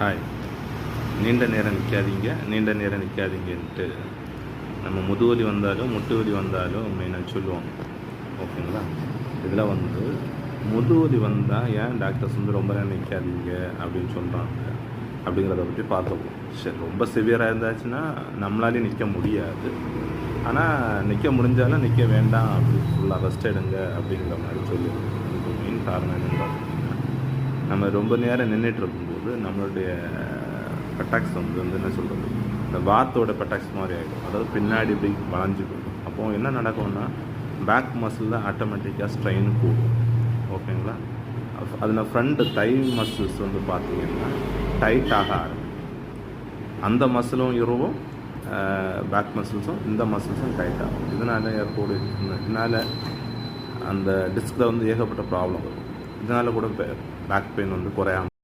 Hi. நீண்ட நேரம் நிற்காதீங்கன்ட்டு நம்ம முதுவலி வந்தாலும் முட்டு வலி வந்தாலும் மெயினாக சொல்லுவோம். ஓகேங்களா? இதில் முதுவலி வந்தால் ஏன் டாக்டர்ஸ் ரொம்ப நேரம் நிற்காதீங்க அப்படின்னு சொல்கிறாங்க அப்படிங்கிறத பற்றி பார்த்துப்போம். சரி, ரொம்ப சிவியராக இருந்தாச்சுன்னா நம்மளாலே நிற்க முடியாது. ஆனால் நிற்க முடிஞ்சாலும் நிற்க வேண்டாம், அப்படி ஃபுல்லாக ரெஸ்ட் எடுங்க அப்படிங்கிற மாதிரி சொல்லுவோம். அதுக்கு மெயின் காரணம் என்னென்னு பார்த்தீங்கன்னா, நம்ம ரொம்ப நேரம் நின்றுட்டு இருக்கும்போது நம்மளுடைய பெட்டாக்ஸ் என்ன சொல்கிறது, இந்த வாத்தோட பெட்டாக்ஸ் மாதிரி ஆகிடும். அதாவது பின்னாடி இப்படி வளைஞ்சு போயிடும். அப்போது என்ன நடக்கும்னா பேக் மசிலில் ஆட்டோமேட்டிக்காக ஸ்ட்ரெயின் கூடும். ஓகேங்களா? அதில் ஃப்ரண்ட் தை மசில்ஸ் பார்த்தீங்கன்னா டைட்டாக ஆரம்பிக்கும். அந்த மசிலும் இருக்கும், பேக் மசில்ஸும் இந்த மசில்ஸும் டைட் ஆகும். இதனால் அந்த டிஸ்கில் ஏகப்பட்ட ப்ராப்ளம் வரும். இதனால் கூட பேக் பெயின் குறையாமல்